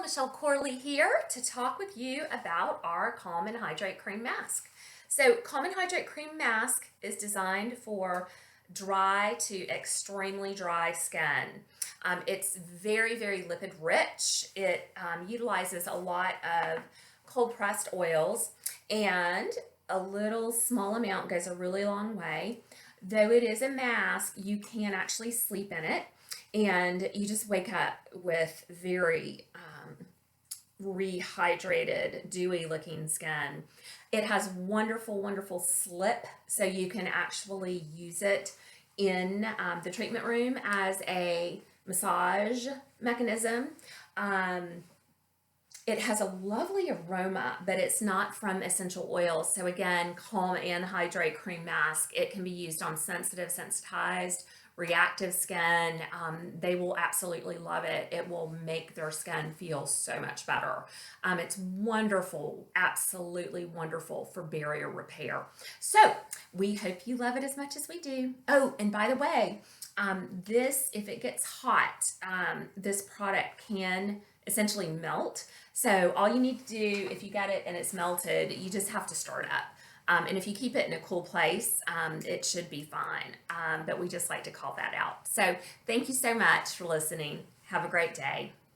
Michele Corley here to talk with you about our Calm and Hydrate Cream Mask. So Calm and Hydrate Cream Mask is designed for dry to extremely dry skin. It's very, very lipid rich. It utilizes a lot of cold pressed oils, and a little small amount goes a really long way. Though it is a mask, you can actually sleep in it, and you just wake up with very rehydrated, dewy looking skin. It has wonderful, wonderful slip, so you can actually use it in the treatment room as a massage mechanism. It has a lovely aroma, but it's not from essential oils. So again, Calm and Hydrate Cream Mask, it can be used on sensitive, sensitized, reactive skin. They will absolutely love it. It will make their skin feel so much better. It's wonderful, absolutely wonderful for barrier repair. So we hope you love it as much as we do. Oh, and by the way, if it gets hot, this product can essentially melt. So all you need to do, if you got it and it's melted, you just have to stir it up. And if you keep it in a cool place, it should be fine. But we just like to call that out. So thank you so much for listening. Have a great day.